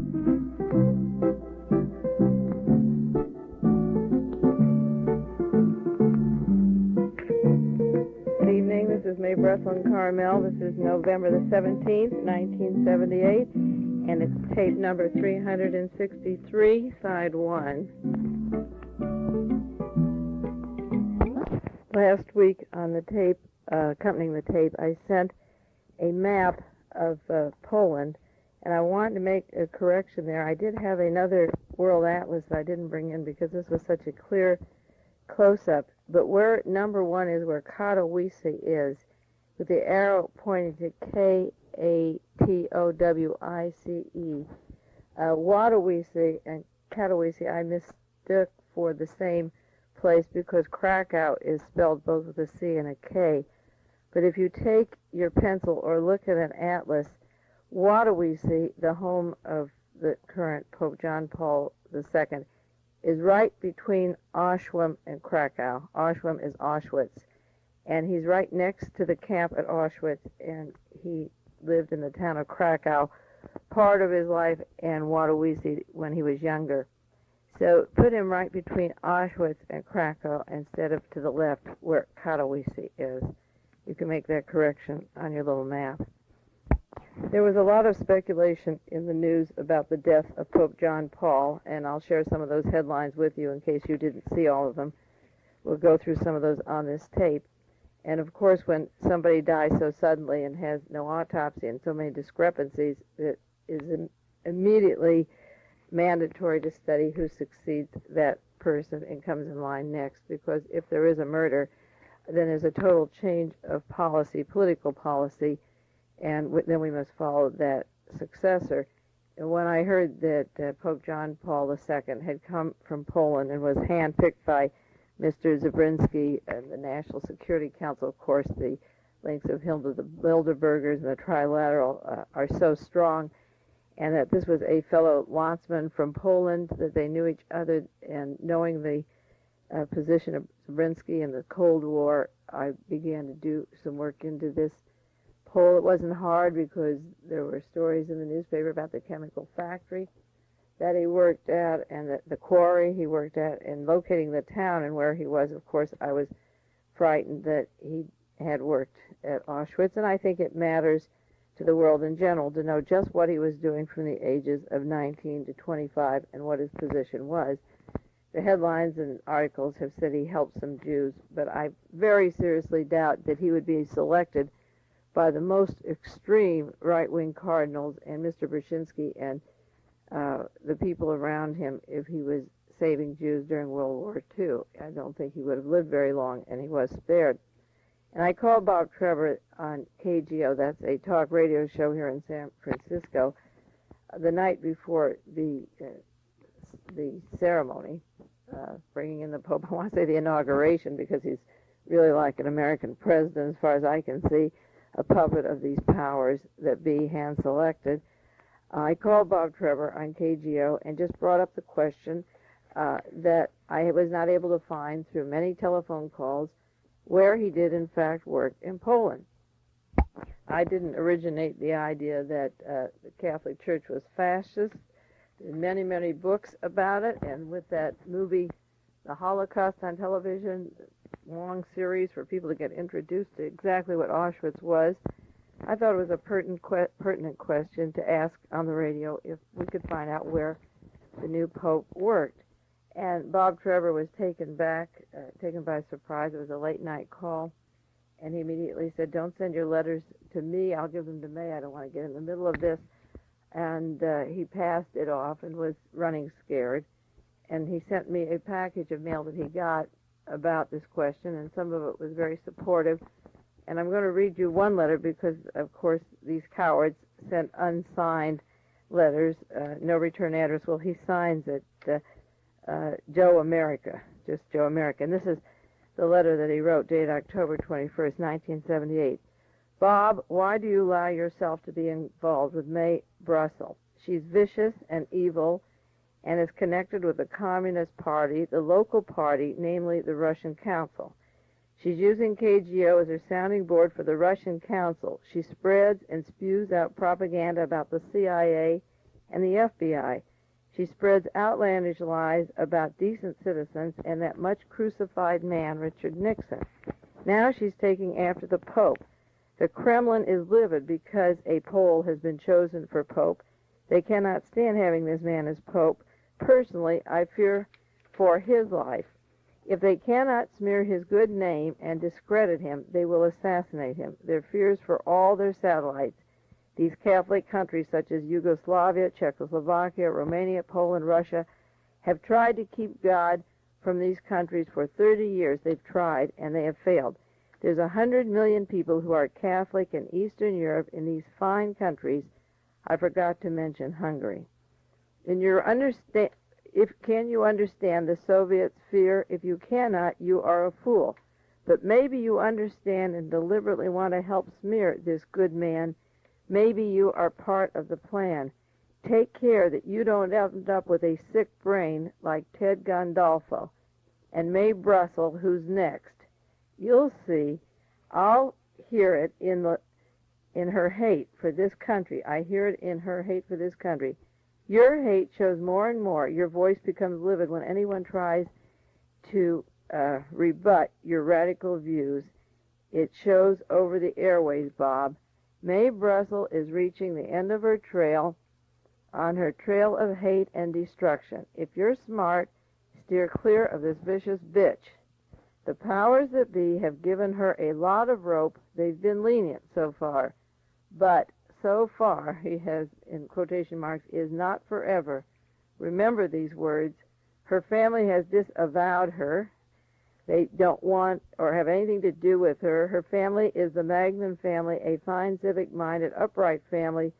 Good evening. This is Mae Brussell and Carmel. This is November the 17th, 1978, and it's tape number 363, side 1. Last week on the tape, accompanying the tape, I sent a map of Poland, and I wanted to make a correction there. I did have another world atlas that I didn't bring in because this was such a clear close-up, but where number 1 is where Katowice is, with the arrow pointing to Katowice. Wadowice and Katowice I mistook for the same place because Krakow is spelled both with a C and a K. But if you take your pencil or look at an atlas, Wadowice, the home of the current Pope John Paul II, is right between Auschwitz and Krakow. Auschwitz is Auschwitz. And he's right next to the camp at Auschwitz, and he lived in the town of Krakow part of his life and Wadowice when he was younger. So put him right between Auschwitz and Krakow instead of to the left where Katowice is. You can make that correction on your little map. There was a lot of speculation in the news about the death of Pope John Paul, and I'll share some of those headlines with you in case you didn't see all of them. We'll go through some of those on this tape. And of course, when somebody dies so suddenly and has no autopsy and so many discrepancies, it is immediately mandatory to study who succeeds that person and comes in line next, because if there is a murder, then there's a total change of policy, political policy, and then we must follow that successor. And when I heard that Pope John Paul II had come from Poland and was handpicked by Mr. Zabriskie and the National Security Council, of course, the links of him to the Bilderbergers and the Trilateral are so strong, and that this was a fellow landsman from Poland, that they knew each other, and knowing the position of Zabriskie in the Cold War, I began to do some work into this Pole. It wasn't hard because there were stories in the newspaper about the chemical factory that he worked at and the quarry he worked at, and locating the town and where he was. Of course, I was frightened that he had worked at Auschwitz, and I think it matters to the world in general to know just what he was doing from the ages of 19 to 25 and what his position was. The headlines and articles have said he helped some Jews, but I very seriously doubt that he would be selected by the most extreme right-wing cardinals and Mr. Brzezinski and the people around him if he was saving Jews during World War II. I don't think he would have lived very long, and he was spared. And I called Bob Trevor on KGO, that's a talk radio show here in San Francisco, the night before the ceremony, bringing in the Pope. I want to say the inauguration, because he's really like an American president, as far as I can see, a puppet of these powers that be hand-selected. I called Bob Trevor on KGO and just brought up the question that I was not able to find through many telephone calls where he did, in fact, work in Poland. I didn't originate the idea that the Catholic Church was fascist. There's many, many books about it, and with that movie, The Holocaust, on television, long series for people to get introduced to exactly what Auschwitz was, I thought it was a pertinent question to ask on the radio if we could find out where the new Pope worked. And Bob Trevor was taken by surprise. It was a late-night call, and he immediately said, "Don't send your letters to me. I'll give them to May. I don't want to get in the middle of this." And he passed it off and was running scared. And he sent me a package of mail that he got about this question, and some of it was very supportive. And I'm going to read you one letter because, of course, these cowards sent unsigned letters, no return address. Well, he signs it, Joe America, just Joe America. And this is the letter that he wrote, dated October 21st, 1978. Bob, why do you allow yourself to be involved with Mae Brussell? She's vicious and evil and is connected with the Communist Party, the local party, namely the Russian Council. She's using KGO as her sounding board for the Russian Council. She spreads and spews out propaganda about the CIA, and the FBI. She spreads outlandish lies about decent citizens and that much crucified man, Richard Nixon. Now she's taking after the Pope. The Kremlin is livid because a Pole has been chosen for Pope. They cannot stand having this man as Pope. Personally, I fear for his life. If they cannot smear his good name and discredit him, they will assassinate him. Their fears for all their satellites, these Catholic countries such as Yugoslavia, Czechoslovakia, Romania, Poland, Russia, have tried to keep God from these countries for 30 years. They've tried, and they have failed. There's 100 million people who are Catholic in Eastern Europe in these fine countries. I forgot to mention Hungary. Can you understand the Soviets' fear? If you cannot, you are a fool. But maybe you understand and deliberately want to help smear this good man. Maybe you are part of the plan. Take care that you don't end up with a sick brain like Ted Gandolfo and Mae Brussell, who's next. You'll see. I'll hear it in her hate for this country. I hear it in her hate for this country. Your hate shows more and more. Your voice becomes livid when anyone tries to rebut your radical views. It shows over the airways, Bob. Mae Brussell is reaching the end of her trail, on her trail of hate and destruction. If you're smart, steer clear of this vicious bitch. The powers that be have given her a lot of rope. They've been lenient so far. But so far, he has, in quotation marks, is not forever. Remember these words. Her family has disavowed her. They don't want or have anything to do with her. Her family is the Magnum family, a fine, civic-minded, upright family.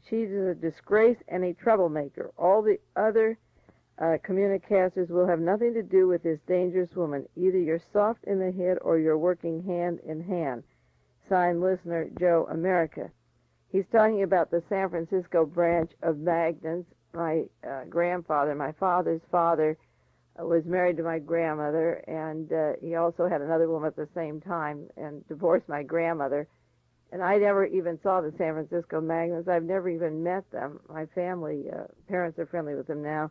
She's a disgrace and a troublemaker. All the other communicasters will have nothing to do with this dangerous woman. Either you're soft in the head or you're working hand in hand. Signed, listener Joe America. He's talking about the San Francisco branch of Magnums. My grandfather, my father's father, was married to my grandmother, and he also had another woman at the same time and divorced my grandmother. And I never even saw the San Francisco Magnums. I've never even met them. My family, parents are friendly with them now.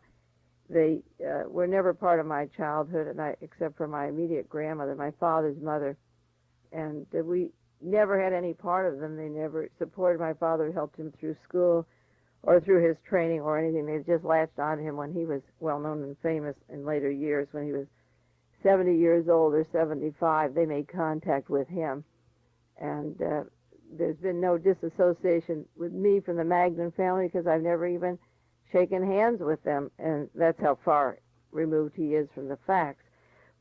They were never part of my childhood, except for my immediate grandmother, my father's mother. And we never had any part of them. They never supported my father, helped him through school or through his training or anything. They just latched on to him when he was well-known and famous in later years. When he was 70 years old or 75, they made contact with him. And there's been no disassociation with me from the Magnum family because I've never even shaken hands with them, and that's how far removed he is from the facts.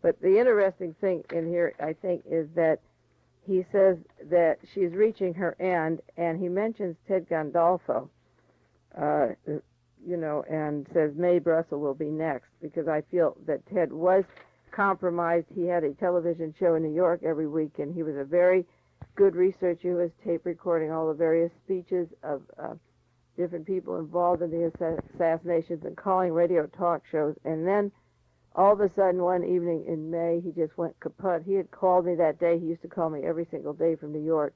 But the interesting thing in here, I think, is that he says that she's reaching her end, and he mentions Ted Gandolfo, and says Mae Brussell will be next, because I feel that Ted was compromised. He had a television show in New York every week, and he was a very good researcher who was tape recording all the various speeches of different people involved in the assassinations and calling radio talk shows. And then all of a sudden one evening in May, he just went kaput. He had called me that day. He used to call me every single day from New York.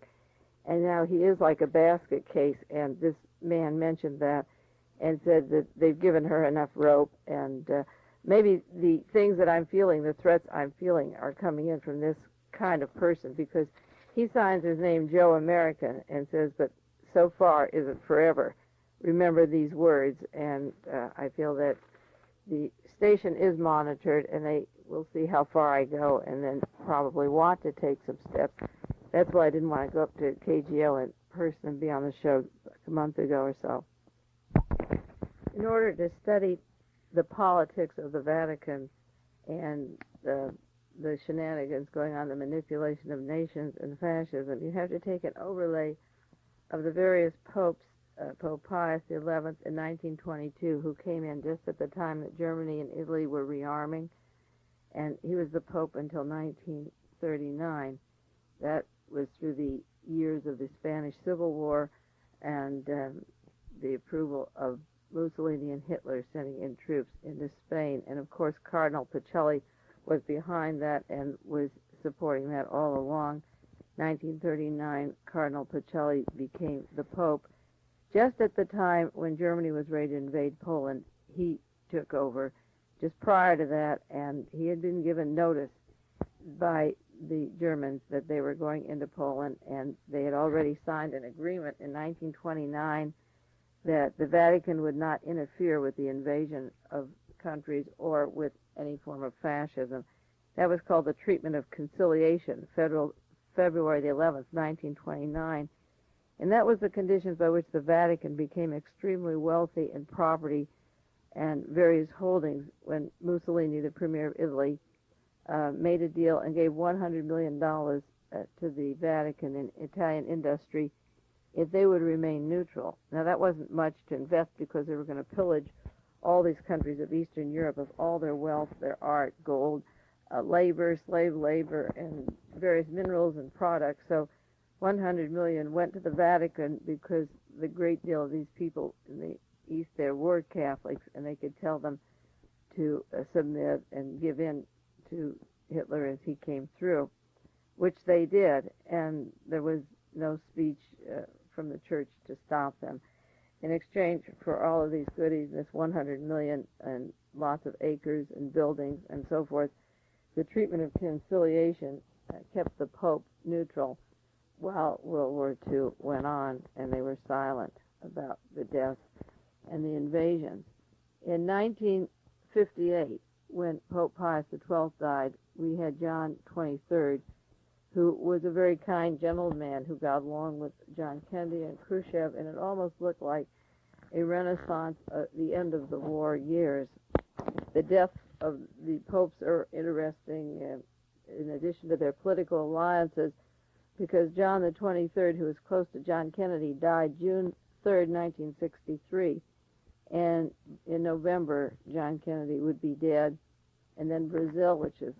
And now he is like a basket case. And this man mentioned that and said that they've given her enough rope. And maybe the things that I'm feeling, the threats I'm feeling, are coming in from this kind of person, because he signs his name Joe American and says, but so far isn't forever. Remember these words. And I feel that the station is monitored, and they will see how far I go and then probably want to take some steps. That's why I didn't want to go up to KGO in person and be on the show a month ago or so. In order to study the politics of the Vatican and the shenanigans going on, the manipulation of nations and fascism, you have to take an overlay of the various popes, Pope Pius XI in 1922, who came in just at the time that Germany and Italy were rearming, and he was the Pope until 1939. That was through the years of the Spanish Civil War and the approval of Mussolini and Hitler sending in troops into Spain. And of course, Cardinal Pacelli was behind that and was supporting that all along. 1939, Cardinal Pacelli became the Pope. Just at the time when Germany was ready to invade Poland, he took over just prior to that, and he had been given notice by the Germans that they were going into Poland, and they had already signed an agreement in 1929 that the Vatican would not interfere with the invasion of countries or with any form of fascism. That was called the Treatment of Conciliation, February the 11th, 1929. And that was the conditions by which the Vatican became extremely wealthy in property and various holdings when Mussolini, the premier of Italy, made a deal and gave $100 million to the Vatican in Italian industry if they would remain neutral. Now, that wasn't much to invest because they were going to pillage all these countries of Eastern Europe of all their wealth, their art, gold, labor, slave labor, and various minerals and products. So 100 million went to the Vatican because the great deal of these people in the East there were Catholics, and they could tell them to submit and give in to Hitler as he came through, which they did, and there was no speech from the church to stop them. In exchange for all of these goodies, this 100 million and lots of acres and buildings and so forth, the treatment of conciliation kept the Pope neutral while World War II went on, and they were silent about the deaths and the invasions. In 1958, when Pope Pius XII died, we had John XXIII, who was a very kind gentleman who got along with John Kennedy and Khrushchev, and it almost looked like a renaissance at the end of the war years. The deaths of the popes are interesting in addition to their political alliances, because John the 23rd, who was close to John Kennedy, died June 3rd, 1963, and in November, John Kennedy would be dead. And then Brazil, which is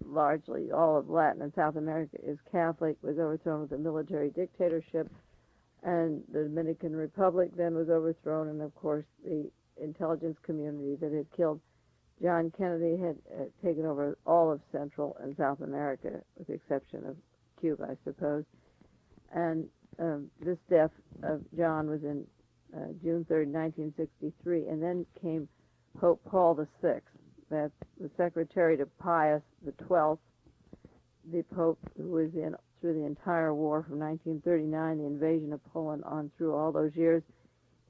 largely all of Latin and South America is Catholic, was overthrown with a military dictatorship, and the Dominican Republic then was overthrown, and of course the intelligence community that had killed John Kennedy had taken over all of Central and South America, with the exception of Cuba, I suppose. And this death of John was in June 3rd, 1963, and then came Pope Paul VI. That's the secretary to Pius XII, the Pope who was in through the entire war from 1939, the invasion of Poland on through all those years.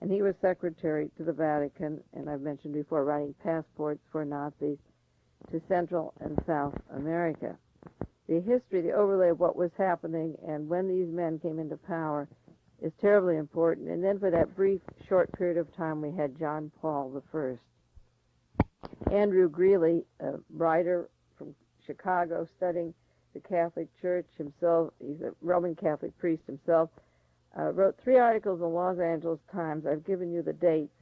And he was secretary to the Vatican, and I've mentioned before, writing passports for Nazis to Central and South America. The history, the overlay of what was happening and when these men came into power is terribly important. And then for that brief, short period of time, we had John Paul I. Andrew Greeley, a writer from Chicago studying the Catholic Church himself, he's a Roman Catholic priest himself, wrote 3 articles in the Los Angeles Times. I've given you the dates,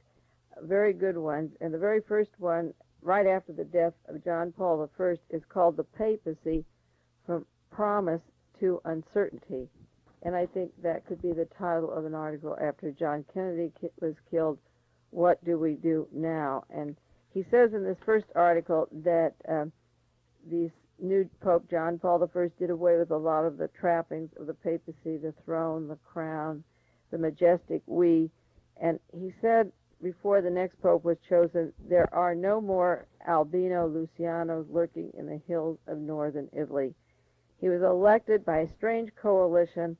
very good ones. And the very first one, right after the death of John Paul I, is called The Papacy, From Promise to Uncertainty. And I think that could be the title of an article after John Kennedy was killed, What Do We Do Now? And he says in this first article that these new Pope John Paul I did away with a lot of the trappings of the papacy, the throne, the crown, the majestic we. And he said before the next pope was chosen, there are no more albino Lucianos lurking in the hills of northern Italy. He was elected by a strange coalition,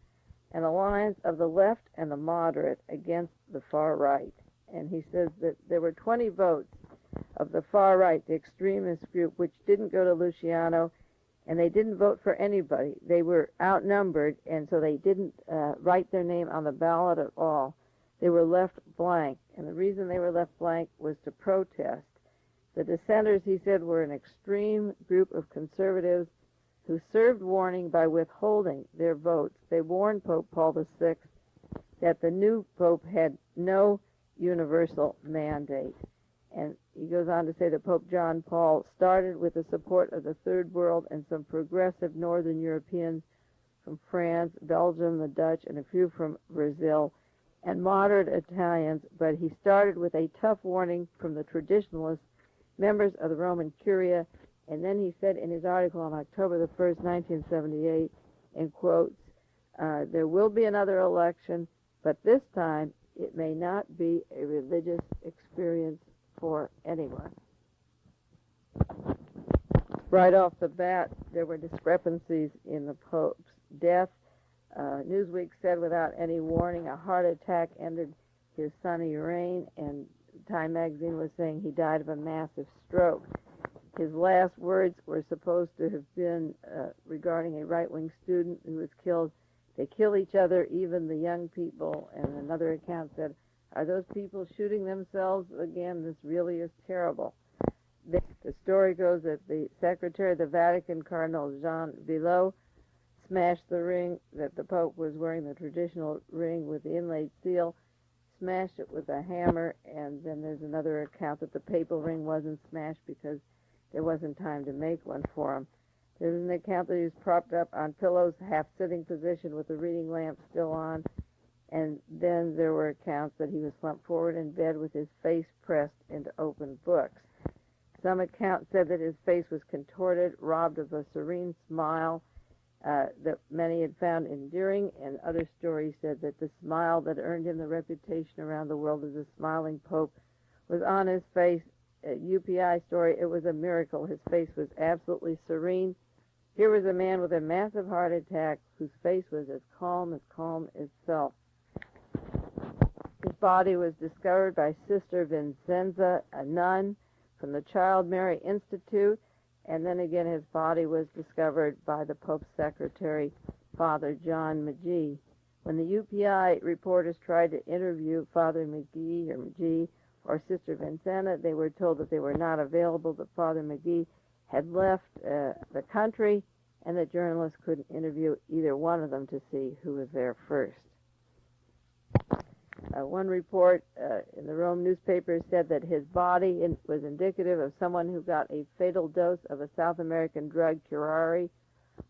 an alliance of the left and the moderate against the far right. And he says that there were 20 votes of the far right, the extremist group, which didn't go to Luciano, and they didn't vote for anybody. They were outnumbered, and so they didn't write their name on the ballot at all. They were left blank, and the reason they were left blank was to protest. The dissenters, he said, were an extreme group of conservatives who served warning by withholding their votes. They warned Pope Paul VI that the new pope had no universal mandate. And he goes on to say that Pope John Paul started with the support of the Third World and some progressive Northern Europeans from France, Belgium, the Dutch, and a few from Brazil, and moderate Italians, but he started with a tough warning from the traditionalists, members of the Roman Curia, and then he said in his article on October the 1st, 1978, in quotes, there will be another election, but this time It may not be a religious experience for anyone. Right off the bat, there were discrepancies in the Pope's death. Newsweek said without any warning, a heart attack ended his sunny reign, and Time magazine was saying he died of a massive stroke. His last words were supposed to have been regarding a right-wing student who was killed. They kill each other, even the young people. And another account said, are those people shooting themselves again? This really is terrible. The story goes that the Secretary of the Vatican, Cardinal Jean Villot, smashed the ring that the Pope was wearing, the traditional ring with the inlaid seal, smashed it with a hammer, and then there's another account that the papal ring wasn't smashed because there wasn't time to make one for him. There's an account that he was propped up on pillows, half-sitting position with the reading lamp still on, and then there were accounts that he was slumped forward in bed with his face pressed into open books. Some accounts said that his face was contorted, robbed of a serene smile that many had found endearing, and other stories said that the smile that earned him the reputation around the world as a smiling pope was on his face. UPI story, it was a miracle. His face was absolutely serene. Here was a man with a massive heart attack whose face was as calm itself. His body was discovered by Sister Vincenza, a nun from the Child Mary Institute, and then again his body was discovered by the Pope's secretary, Father John McGee. When the UPI reporters tried to interview Father McGee or Sister Vincenza, they were told that they were not available, that Father McGee had left the country, and that journalists couldn't interview either one of them to see who was there first. One report in the Rome newspaper said that his body was indicative of someone who got a fatal dose of a South American drug, curare,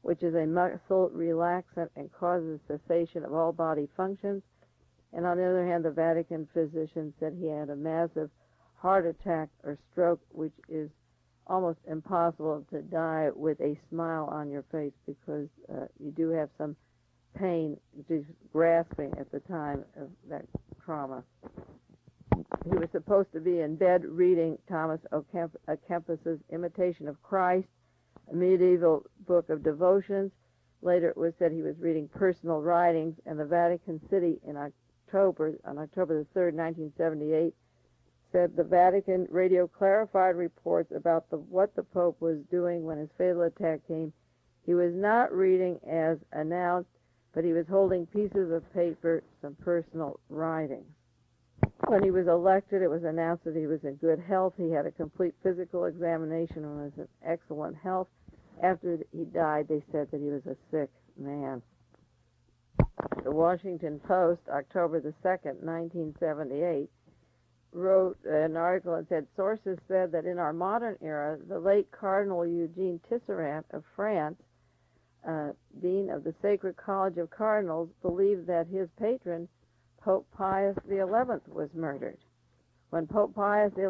which is a muscle relaxant and causes cessation of all body functions. And on the other hand, the Vatican physician said he had a massive heart attack or stroke, which is almost impossible to die with a smile on your face because you do have some pain, just grasping at the time of that trauma. He was supposed to be in bed reading Thomas à Kempis's Imitation of Christ, a medieval book of devotions. Later it was said he was reading personal writings, and the Vatican City on October the 3rd, 1978, said the Vatican radio clarified reports about what the Pope was doing when his fatal attack came. He was not reading as announced, but he was holding pieces of paper, some personal writings. When he was elected, it was announced that he was in good health. He had a complete physical examination and was in excellent health. After he died, they said that he was a sick man. The Washington Post, October the 2nd, 1978, wrote an article and said, sources said that in our modern era, the late Cardinal Eugene Tisserand of France, Dean of the Sacred College of Cardinals, believed that his patron, Pope Pius XI, was murdered. When Pope Pius XI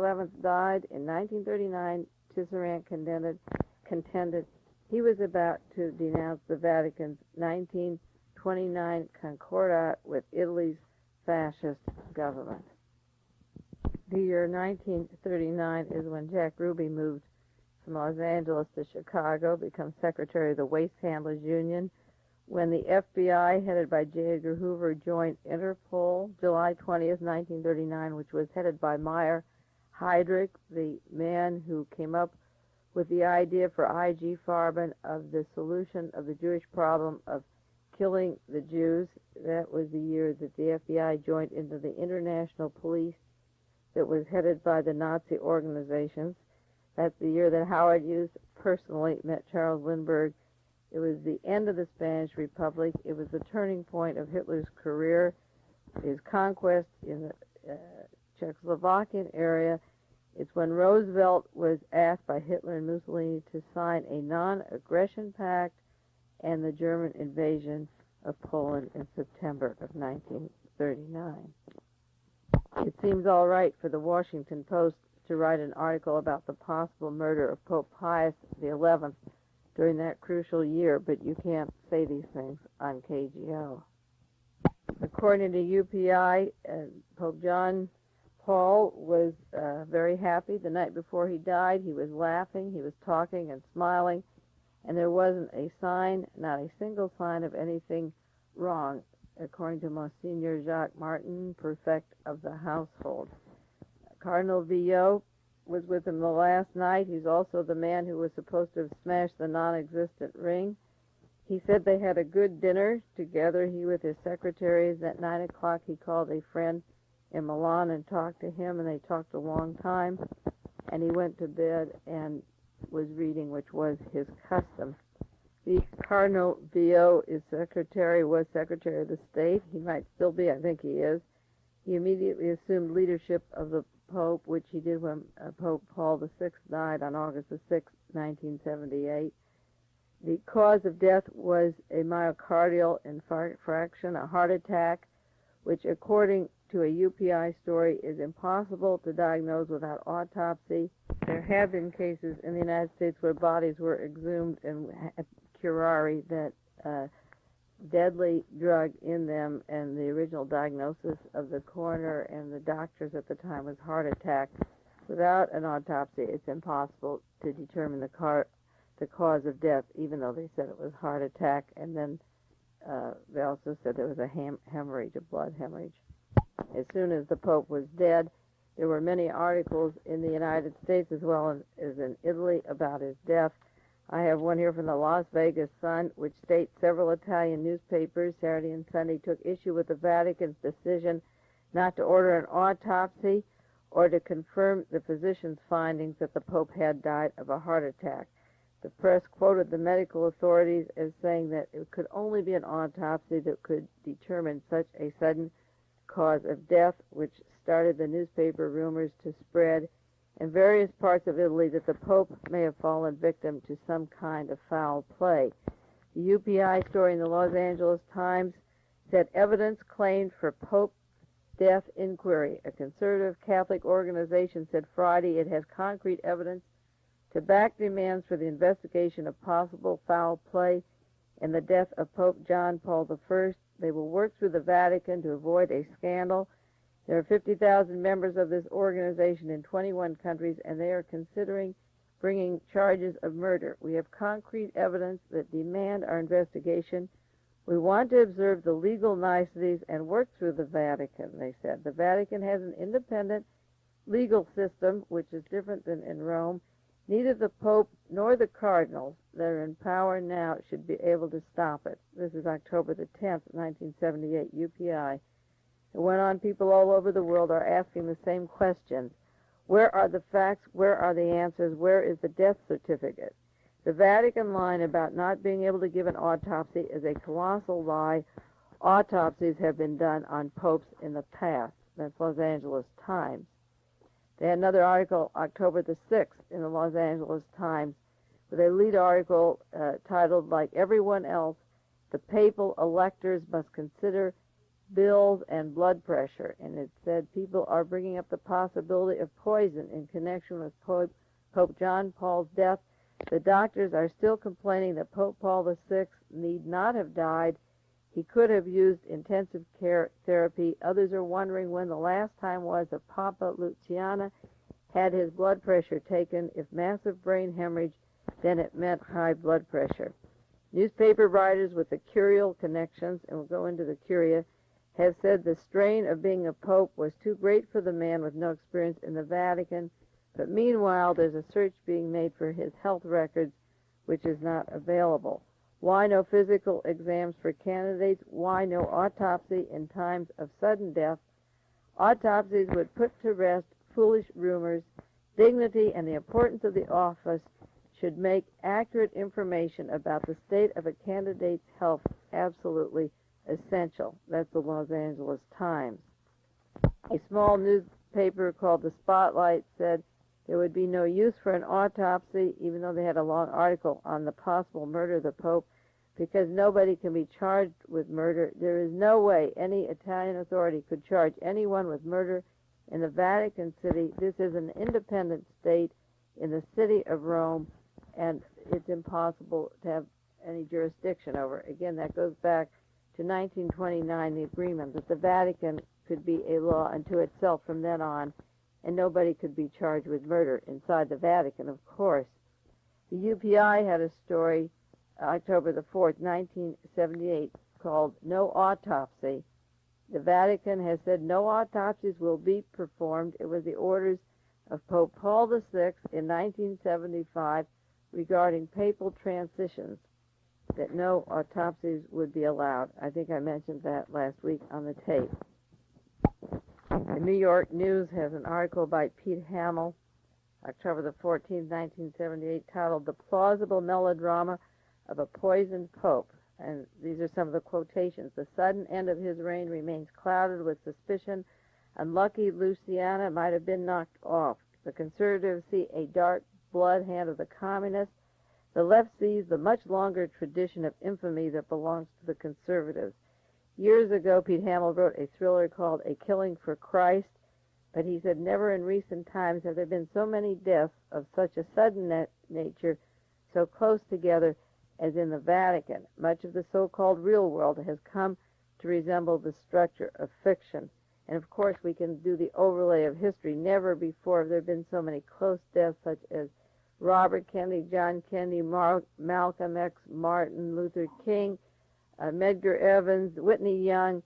died in 1939, Tisserand contended he was about to denounce the Vatican's 1929 Concordat with Italy's fascist government. The year 1939 is when Jack Ruby moved from Los Angeles to Chicago, become secretary of the Waste Handlers Union, when the FBI, headed by J. Edgar Hoover, joined Interpol July 20th, 1939, which was headed by Meyer Heydrich, the man who came up with the idea for I.G. Farben of the solution of the Jewish problem of killing the Jews. That was the year that the FBI joined into the international police that was headed by the Nazi organizations. That's the year that Howard Hughes personally met Charles Lindbergh. It was the end of the Spanish Republic. It was the turning point of Hitler's career, his conquest in the Czechoslovakian area. It's when Roosevelt was asked by Hitler and Mussolini to sign a non-aggression pact and the German invasion of Poland in September of 1939. It seems all right for the Washington Post to write an article about the possible murder of Pope Pius XI during that crucial year, but you can't say these things on KGO. according to UPI, Pope John Paul was very happy. The night before he died, he was laughing, he was talking and smiling, and there wasn't a sign, not a single sign of anything wrong, according to Monsignor Jacques Martin, prefect of the household. Cardinal Villot was with him the last night. He's also the man who was supposed to have smashed the non-existent ring. He said they had a good dinner together, he with his secretaries. At 9 o'clock, he called a friend in Milan and talked to him, and they talked a long time, and he went to bed and was reading, which was his custom. The Cardinal Villot was Secretary of the State. He might still be, I think he is. He immediately assumed leadership of the Pope, which he did when Pope Paul VI died on August the 6th, 1978. The cause of death was a myocardial infarction, a heart attack, which according to a UPI story is impossible to diagnose without autopsy. There have been cases in the United States where bodies were exhumed and had curare, that deadly drug in them, and the original diagnosis of the coroner and the doctors at the time was heart attack. Without an autopsy, it's impossible to determine the cause of death, even though they said it was heart attack. And then they also said there was a hemorrhage, a blood hemorrhage. As soon as the Pope was dead, there were many articles in the United States as well as in Italy about his death. I have one here from the Las Vegas Sun, which states several Italian newspapers Saturday and Sunday took issue with the Vatican's decision not to order an autopsy or to confirm the physician's findings that the Pope had died of a heart attack. The press quoted the medical authorities as saying that it could only be an autopsy that could determine such a sudden cause of death, which started the newspaper rumors to spread in various parts of Italy that the Pope may have fallen victim to some kind of foul play. The UPI story in the Los Angeles Times said evidence claimed for Pope death inquiry. A conservative Catholic organization said Friday it has concrete evidence to back demands for the investigation of possible foul play in the death of Pope John Paul I. They will work through the Vatican to avoid a scandal. There are 50,000 members of this organization in 21 countries, and they are considering bringing charges of murder. We have concrete evidence that demand our investigation. We want to observe the legal niceties and work through the Vatican, they said. The Vatican has an independent legal system, which is different than in Rome. Neither the Pope nor the cardinals that are in power now should be able to stop it. This is October the 10th, 1978, UPI. It went on, people all over the world are asking the same questions. Where are the facts? Where are the answers? Where is the death certificate? The Vatican line about not being able to give an autopsy is a colossal lie. Autopsies have been done on popes in the past. That's Los Angeles Times. They had another article, October the 6th, in the Los Angeles Times, with a lead article titled, "Like everyone else, the papal electors must consider bills and blood pressure." And it said people are bringing up the possibility of poison in connection with Pope John Paul's death. The doctors are still complaining that Pope Paul VI need not have died. He could have used intensive care therapy. Others are wondering when the last time was that Papa Luciana had his blood pressure taken. If massive brain hemorrhage, then it meant high blood pressure. Newspaper writers with the curial connections, and we'll go into the curia, have said the strain of being a pope was too great for the man with no experience in the Vatican, but meanwhile there's a search being made for his health records, which is not available. Why no physical exams for candidates? Why no autopsy in times of sudden death? Autopsies would put to rest foolish rumors. Dignity and the importance of the office should make accurate information about the state of a candidate's health absolutely essential. That's the Los Angeles Times. A small newspaper called The Spotlight said there would be no use for an autopsy, even though they had a long article on the possible murder of the Pope, because nobody can be charged with murder. There is no way any Italian authority could charge anyone with murder in the Vatican City. This is an independent state in the city of Rome, and it's impossible to have any jurisdiction over it. Again, that goes back to 1929, the agreement that the Vatican could be a law unto itself from then on, and nobody could be charged with murder inside the Vatican, of course. The UPI had a story, October the 4th, 1978, called No Autopsy. The Vatican has said no autopsies will be performed. It was the orders of Pope Paul VI in 1975 regarding papal transitions that no autopsies would be allowed. I think I mentioned that last week on the tape. The New York News has an article by Pete Hamill, October the 14th, 1978, titled The Plausible Melodrama of a Poisoned Pope. And these are some of the quotations. The sudden end of his reign remains clouded with suspicion. Unlucky Luciana might have been knocked off. The conservatives see a dark blood hand of the communists. The left sees the much longer tradition of infamy that belongs to the conservatives. Years ago, Pete Hamill wrote a thriller called A Killing for Christ, but he said, never in recent times have there been so many deaths of such a sudden nature, so close together as in the Vatican. Much of the so-called real world has come to resemble the structure of fiction. And of course, we can do the overlay of history. Never before have there been so many close deaths, such as Robert Kennedy, John Kennedy, Malcolm X, Martin Luther King, Medgar Evans, Whitney Young,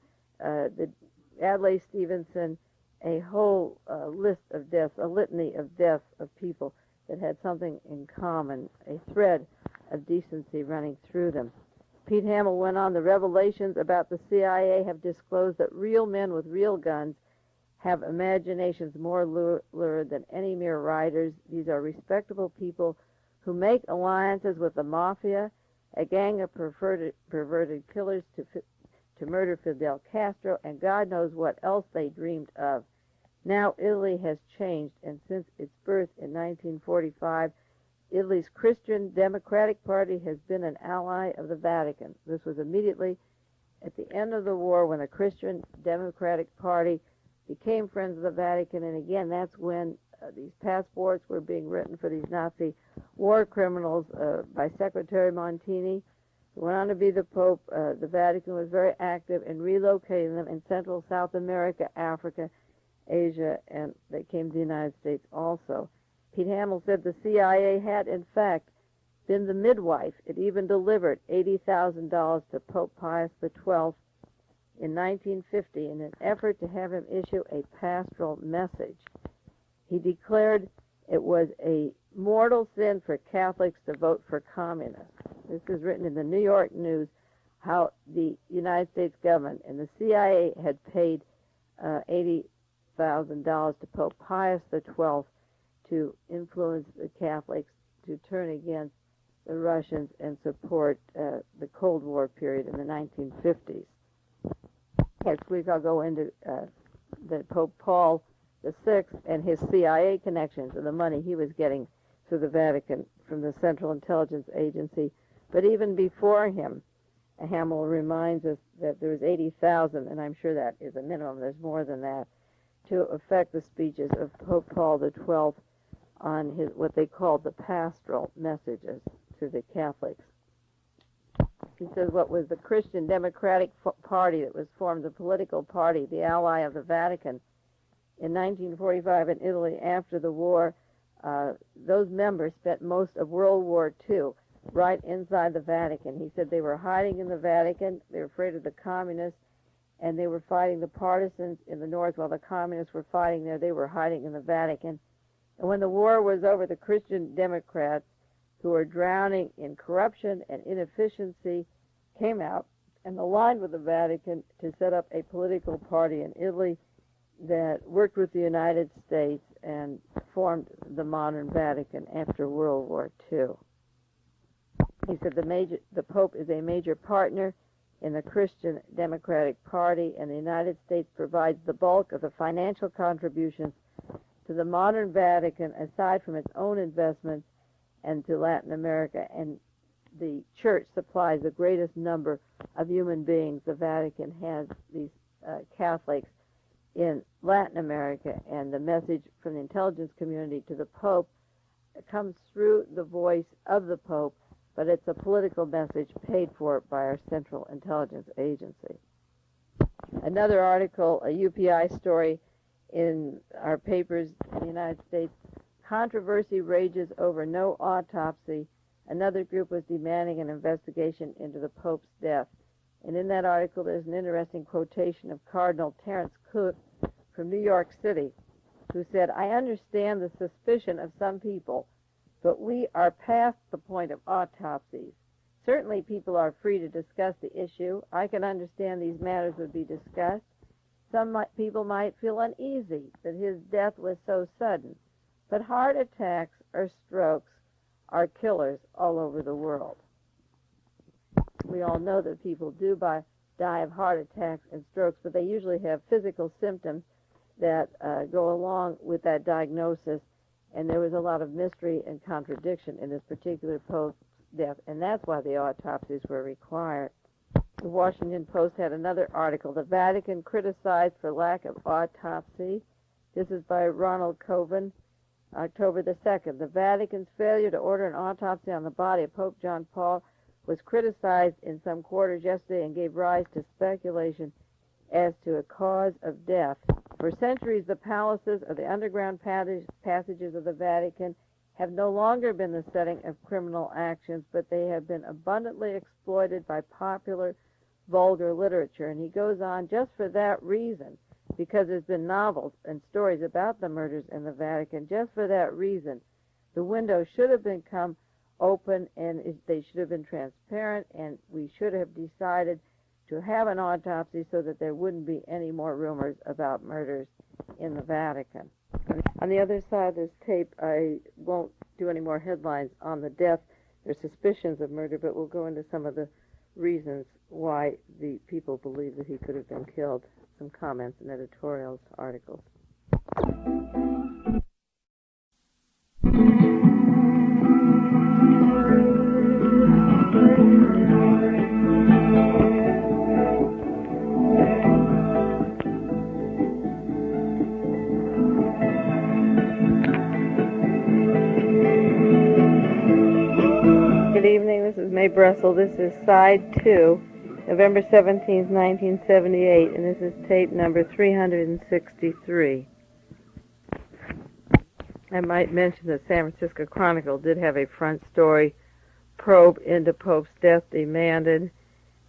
Adlai Stevenson, a whole list of deaths, a litany of deaths of people that had something in common, a thread of decency running through them. Pete Hamill went on, the revelations about the CIA have disclosed that real men with real guns have imaginations more lurid than any mere writers. These are respectable people who make alliances with the mafia, a gang of perverted killers to murder Fidel Castro, and God knows what else they dreamed of. Now Italy has changed, and since its birth in 1945, Italy's Christian Democratic Party has been an ally of the Vatican. This was immediately at the end of the war when the Christian Democratic Party became friends of the Vatican, and again, that's when these passports were being written for these Nazi war criminals by Secretary Montini, who went on to be the Pope. The Vatican was very active in relocating them in Central South America, Africa, Asia, and they came to the United States also. Pete Hamill said the CIA had, in fact, been the midwife. It even delivered $80,000 to Pope Pius XII in 1950 in an effort to have him issue a pastoral message. He declared it was a mortal sin for Catholics to vote for communists. This is written in the New York News, how the United States government and the CIA had paid $80,000 to Pope Pius XII to influence the Catholics to turn against the Russians and support the Cold War period in the 1950s. Next week I'll go into the Pope Paul VI and his CIA connections and the money he was getting through the Vatican from the Central Intelligence Agency. But even before him, Hamill reminds us that there was 80,000, and I'm sure that is a minimum, there's more than that, to affect the speeches of Pope Paul XII on his what they called the pastoral messages to the Catholics. He says what was the Christian Democratic Party that was formed, the political party, the ally of the Vatican, in 1945 in Italy after the war, those members spent most of World War II right inside the Vatican. He said they were hiding in the Vatican, they were afraid of the communists, and they were fighting the partisans in the north while the communists were fighting there. They were hiding in the Vatican. And when the war was over, the Christian Democrats, who were drowning in corruption and inefficiency, came out and aligned with the Vatican to set up a political party in Italy that worked with the United States and formed the modern Vatican after World War II. He said the Pope is a major partner in the Christian Democratic Party, and the United States provides the bulk of the financial contributions to the modern Vatican aside from its own investments and to Latin America, and the Church supplies the greatest number of human beings. The Vatican has these Catholics in Latin America, and the message from the intelligence community to the Pope comes through the voice of the Pope, but it's a political message paid for by our Central Intelligence Agency. Another article, a UPI story in our papers in the United States, controversy rages over no autopsy. Another group was demanding an investigation into the Pope's death. And in that article, there's an interesting quotation of Cardinal Terence Cook from New York City, who said, "I understand the suspicion of some people, but we are past the point of autopsies. Certainly people are free to discuss the issue. I can understand these matters would be discussed. Some people might feel uneasy that his death was so sudden, but heart attacks or strokes are killers all over the world." We all know that people do die of heart attacks and strokes, but they usually have physical symptoms that go along with that diagnosis, and there was a lot of mystery and contradiction in this particular Pope's death, and that's why the autopsies were required. The Washington Post had another article, "The Vatican Criticized for Lack of Autopsy." This is by Ronald Coven, October the 2nd. "The Vatican's failure to order an autopsy on the body of Pope John Paul was criticized in some quarters yesterday and gave rise to speculation as to a cause of death. For centuries, the palaces or the underground passages of the Vatican have no longer been the setting of criminal actions, but they have been abundantly exploited by popular, vulgar literature." And he goes on, "Just for that reason, because there's been novels and stories about the murders in the Vatican, just for that reason, the window should have become open, and they should have been transparent, and we should have decided to have an autopsy so that there wouldn't be any more rumors about murders in the Vatican." On the other side of this tape, I won't do any more headlines on the death or suspicions of murder, but we'll go into some of the reasons why the people believe that he could have been killed, some comments and editorials, articles. Good evening, this is Mae Brussell. This is Side 2, November 17th, 1978, and this is tape number 363. I might mention the San Francisco Chronicle did have a front story, "Probe into Pope's Death Demanded."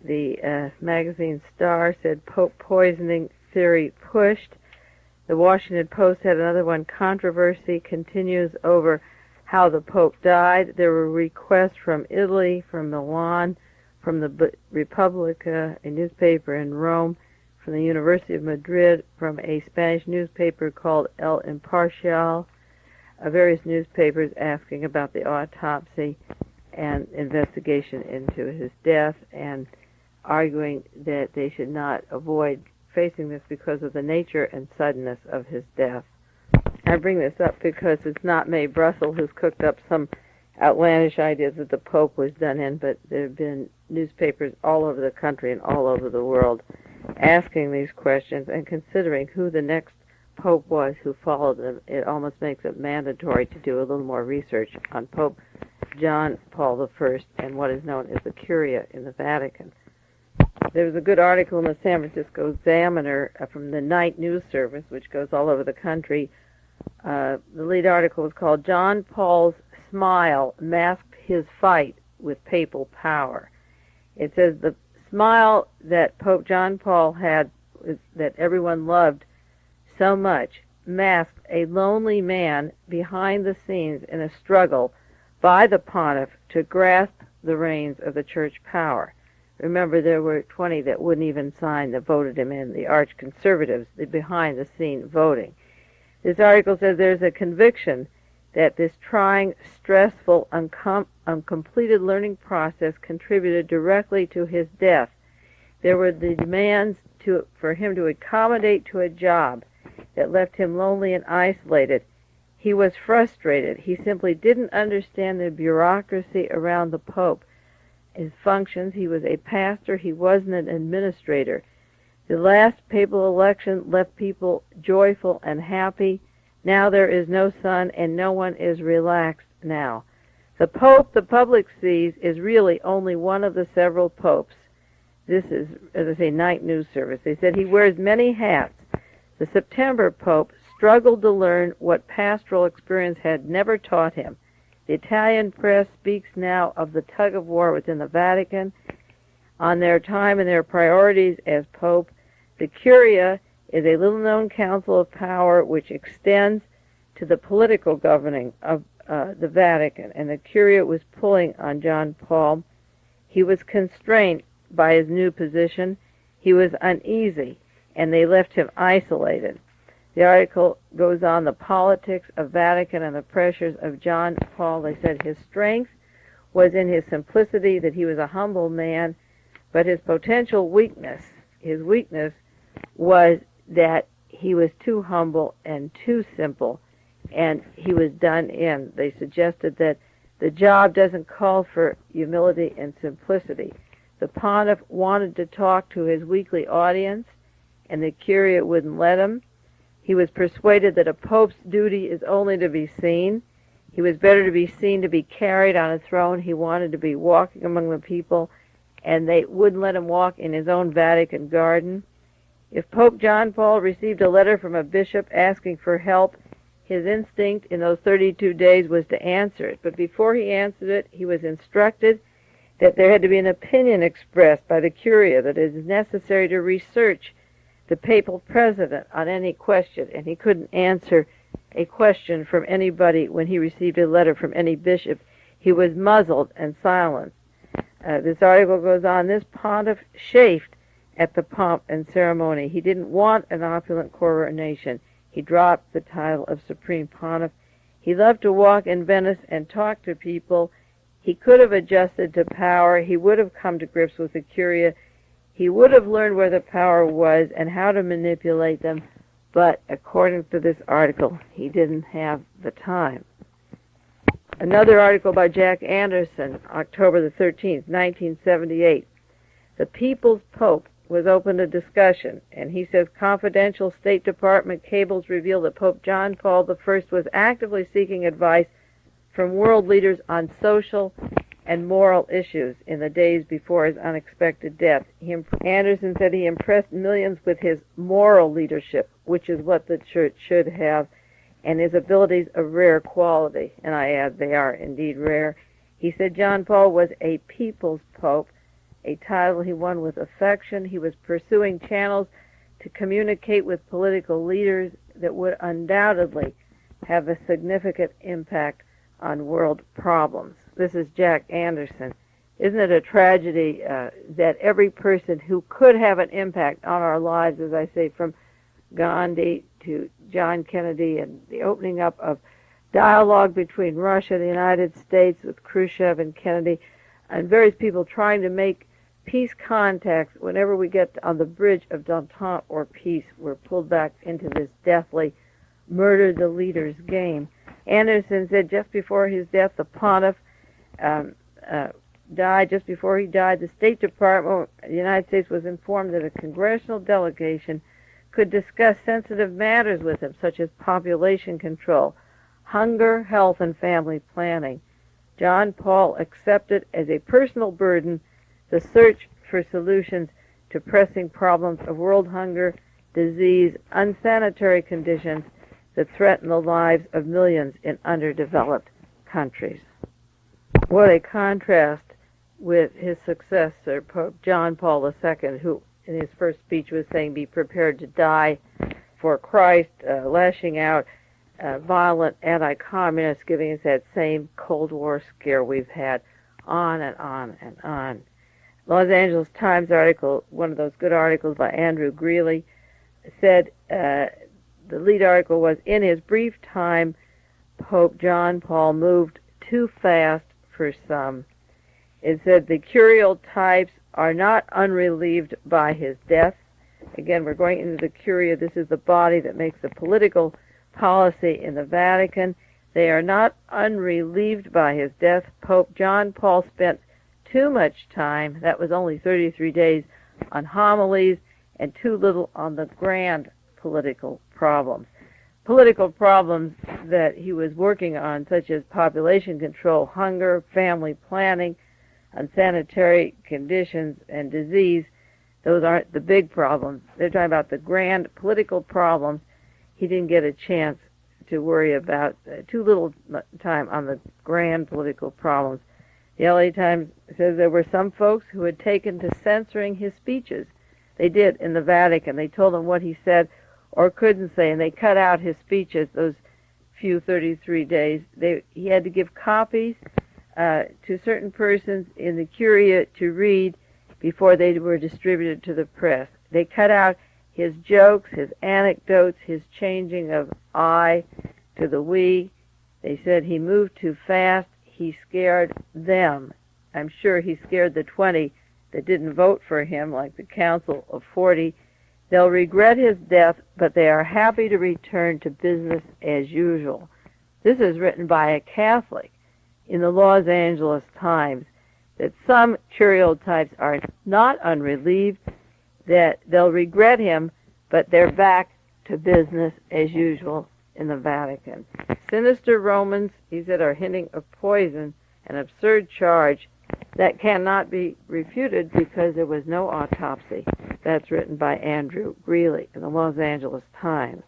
The magazine Star said, "Pope poisoning theory pushed." The Washington Post had another one, "Controversy continues over how the Pope died." There were requests from Italy, from Milan, from the Repubblica, a newspaper in Rome, from the University of Madrid, from a Spanish newspaper called El Imparcial, various newspapers asking about the autopsy and investigation into his death, and arguing that they should not avoid facing this because of the nature and suddenness of his death. I bring this up because it's not Mae Brussell who's cooked up some outlandish ideas that the Pope was done in, but there have been newspapers all over the country and all over the world asking these questions and considering who the next Pope was who followed them. It almost makes it mandatory to do a little more research on Pope John Paul I and what is known as the Curia in the Vatican. There was a good article in the San Francisco Examiner from the Night News Service, which goes all over the country. The lead article was called "John Paul's Smile Masked His Fight with Papal Power." It says the smile that Pope John Paul had, that everyone loved so much, masked a lonely man behind the scenes in a struggle by the pontiff to grasp the reins of the church power. Remember, there were 20 that wouldn't even sign that voted him in, the arch-conservatives, the behind-the-scene voting. This article says there's a conviction that this trying, stressful, uncompleted learning process contributed directly to his death. There were the demands for him to accommodate to a job that left him lonely and isolated. He was frustrated. He simply didn't understand the bureaucracy around the Pope, his functions. He was a pastor. He wasn't an administrator. The last papal election left people joyful and happy. Now there is no sun, and no one is relaxed now. The Pope the public sees is really only one of the several popes. This is, as I say, night news service. They said he wears many hats. The September Pope struggled to learn what pastoral experience had never taught him. The Italian press speaks now of the tug-of-war within the Vatican on their time and their priorities as Pope. The Curia is a little-known council of power which extends to the political governing of the Vatican, and the Curia was pulling on John Paul. He was constrained by his new position. He was uneasy, and they left him isolated. The article goes on the politics of Vatican and the pressures of John Paul. They said his strength was in his simplicity, that he was a humble man, but his potential weakness, his weakness was that he was too humble and too simple, and he was done in. They suggested that the job doesn't call for humility and simplicity. The pontiff wanted to talk to his weekly audience, and the Curia wouldn't let him. He was persuaded that a pope's duty is only to be seen. He was better to be seen to be carried on a throne. He wanted to be walking among the people, and they wouldn't let him walk in his own Vatican garden. If Pope John Paul received a letter from a bishop asking for help, his instinct in those 32 days was to answer it. But before he answered it, he was instructed that there had to be an opinion expressed by the Curia, that it is necessary to research the papal president on any question, and he couldn't answer a question from anybody when he received a letter from any bishop. He was muzzled and silenced. This article goes on, this pontiff chafed at the pomp and ceremony. He didn't want an opulent coronation. He dropped the title of Supreme Pontiff. He loved to walk in Venice and talk to people. He could have adjusted to power. He would have come to grips with the Curia. He would have learned where the power was and how to manipulate them, but according to this article, he didn't have the time. Another article by Jack Anderson, October the 13th, 1978. The People's Pope was open to discussion, and he says confidential State Department cables reveal that Pope John Paul I was actively seeking advice from world leaders on social and moral issues in the days before his unexpected death. Anderson said he impressed millions with his moral leadership, which is what the church should have, and his abilities of rare quality, and I add they are indeed rare. He said John Paul was a people's pope, a title he won with affection. He was pursuing channels to communicate with political leaders that would undoubtedly have a significant impact on world problems. This is Jack Anderson. Isn't it a tragedy that every person who could have an impact on our lives, as I say, from Gandhi to John Kennedy and the opening up of dialogue between Russia and the United States with Khrushchev and Kennedy, and various people trying to make peace contacts, whenever we get on the bridge of d'entente or peace, we're pulled back into this deathly murder the leaders game. Anderson said just before his death, the pontiff died. Just before he died, the State Department of the United States was informed that a congressional delegation could discuss sensitive matters with him, such as population control, hunger, health, and family planning. John Paul accepted as a personal burden the search for solutions to pressing problems of world hunger, disease, unsanitary conditions that threaten the lives of millions in underdeveloped countries. What a contrast with his successor, Pope John Paul II, who in his first speech was saying, be prepared to die for Christ, lashing out violent anti-communists, giving us that same Cold War scare we've had, on and on and on. Los Angeles Times article, one of those good articles by Andrew Greeley, said, the lead article was, in his brief time, Pope John Paul moved too fast for some. It said the curial types are not unrelieved by his death. Again, we're going into the Curia. This is the body that makes the political policy in the Vatican. They are not unrelieved by his death. Pope John Paul spent too much time, that was only 33 days, on homilies and too little on the grand political problems. political problems that he was working on, such as population control, hunger, family planning, unsanitary conditions, and disease, those aren't the big problems. They're talking about the grand political problems. He didn't get a chance to worry about too little time on the grand political problems. The LA Times says there were some folks who had taken to censoring his speeches. They did in the Vatican. They told him what he said or couldn't say, and they cut out his speeches those few 33 days. He had to give copies to certain persons in the Curia to read before they were distributed to the press. They cut out his jokes, his anecdotes, his changing of I to the we. They said he moved too fast. He scared them. I'm sure he scared the 20 that didn't vote for him, like the Council of 40. They'll regret his death, but they are happy to return to business as usual. This is written by a Catholic in the Los Angeles Times, that some stereotypes are not unrelieved, that they'll regret him, but they're back to business as usual in the Vatican. Sinister Romans, he said, are hinting of poison, an absurd charge that cannot be refuted because there was no autopsy. That's written by Andrew Greeley in the Los Angeles Times.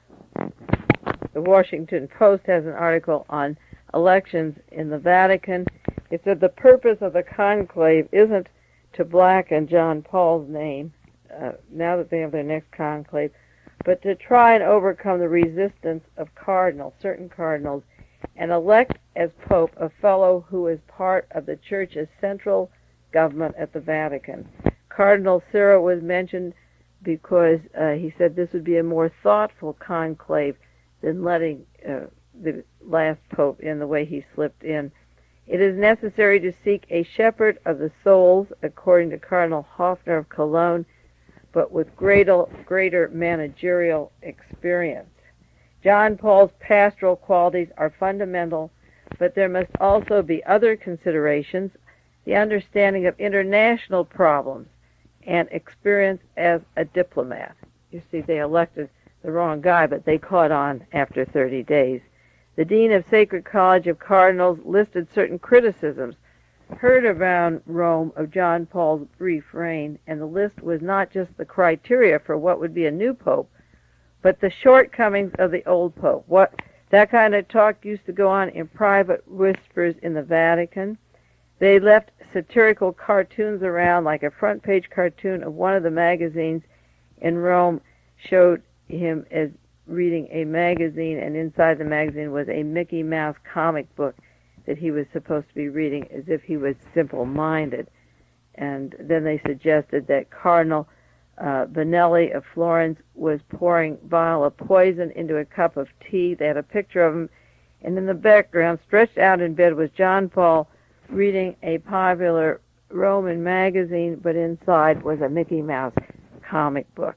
The Washington Post has an article on elections in the Vatican. It said the purpose of the conclave isn't to blacken John Paul's name, now that they have their next conclave, but to try and overcome the resistance of certain cardinals, and elect as Pope a fellow who is part of the Church's central government at the Vatican. Cardinal Cyril was mentioned because he said this would be a more thoughtful conclave than letting the last Pope in the way he slipped in. It is necessary to seek a shepherd of the souls, according to Cardinal Hoffner of Cologne, but with greater managerial experience. John Paul's pastoral qualities are fundamental, but there must also be other considerations, the understanding of international problems, and experience as a diplomat. You see, they elected the wrong guy, but they caught on after 30 days. The Dean of Sacred College of Cardinals listed certain criticisms heard around Rome of John Paul's brief reign, and the list was not just the criteria for what would be a new pope, but the shortcomings of the old pope. That kind of talk used to go on in private whispers in the Vatican. They left satirical cartoons around, like a front-page cartoon of one of the magazines in Rome showed him as reading a magazine, and inside the magazine was a Mickey Mouse comic book that he was supposed to be reading as if he was simple-minded. And then they suggested that Cardinal Benelli of Florence was pouring a vial of poison into a cup of tea. They had a picture of him, and in the background, stretched out in bed, was John Paul reading a popular Roman magazine, but inside was a Mickey Mouse comic book.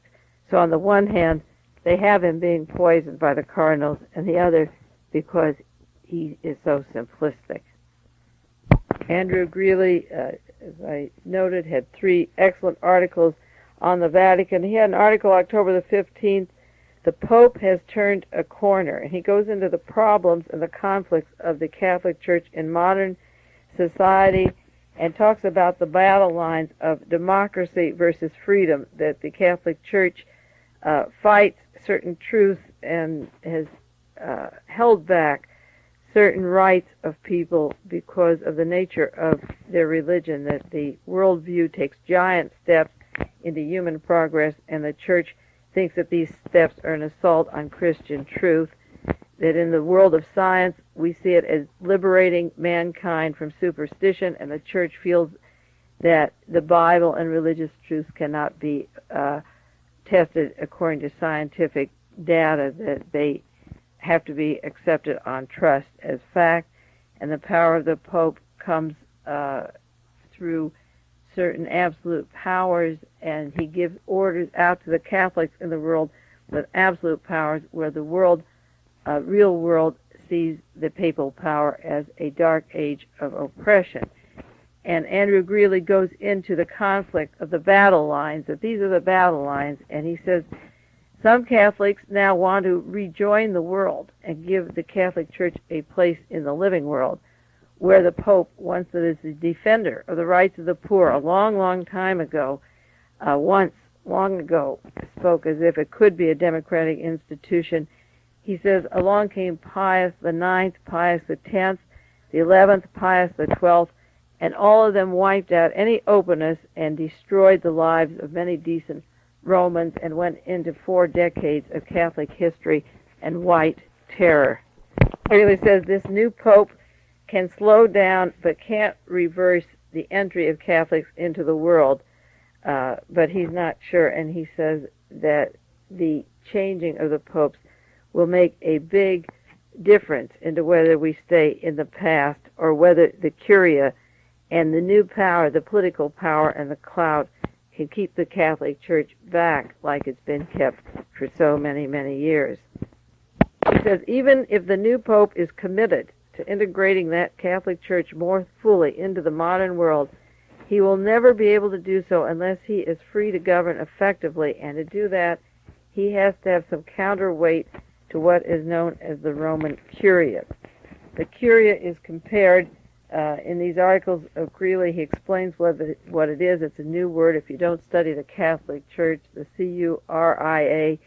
So on the one hand, they have him being poisoned by the cardinals, and the other because he is so simplistic. Andrew Greeley, as I noted, had 3 excellent articles on the Vatican. He had an article October the 15th, The Pope Has Turned a Corner, and he goes into the problems and the conflicts of the Catholic Church in modern society and talks about the battle lines of democracy versus freedom, that the Catholic Church fights certain truths and has held back certain rights of people because of the nature of their religion, that the worldview takes giant steps into human progress, and the Church thinks that these steps are an assault on Christian truth, that in the world of science we see it as liberating mankind from superstition, and the Church feels that the Bible and religious truths cannot be tested according to scientific data, that they have to be accepted on trust as fact, and the power of the Pope comes through certain absolute powers, and he gives orders out to the Catholics in the world with absolute powers, where the world, real world, sees the papal power as a dark age of oppression. And Andrew Greeley goes into the conflict of the battle lines, that these are the battle lines, and he says Some Catholics now want to rejoin the world and give the Catholic Church a place in the living world, where the Pope, once as the defender of the rights of the poor a long, long time ago, long ago, spoke as if it could be a democratic institution. He says, along came Pius the Ninth, Pius the Tenth, the 11th, Pius the 12th, and all of them wiped out any openness and destroyed the lives of many decent Romans and went into 4 decades of Catholic history and white terror. He really says this new Pope can slow down but can't reverse the entry of Catholics into the world, but he's not sure, and he says that the changing of the popes will make a big difference into whether we stay in the past or whether the Curia and the new power, the political power and the clout, can keep the Catholic Church back like it's been kept for so many, many years. He says even if the new Pope is committed to integrating that Catholic Church more fully into the modern world, he will never be able to do so unless he is free to govern effectively, and to do that, he has to have some counterweight to what is known as the Roman Curia. The Curia is compared in these articles of Greeley. He explains what it is. It's a new word if you don't study the Catholic Church, the Curia.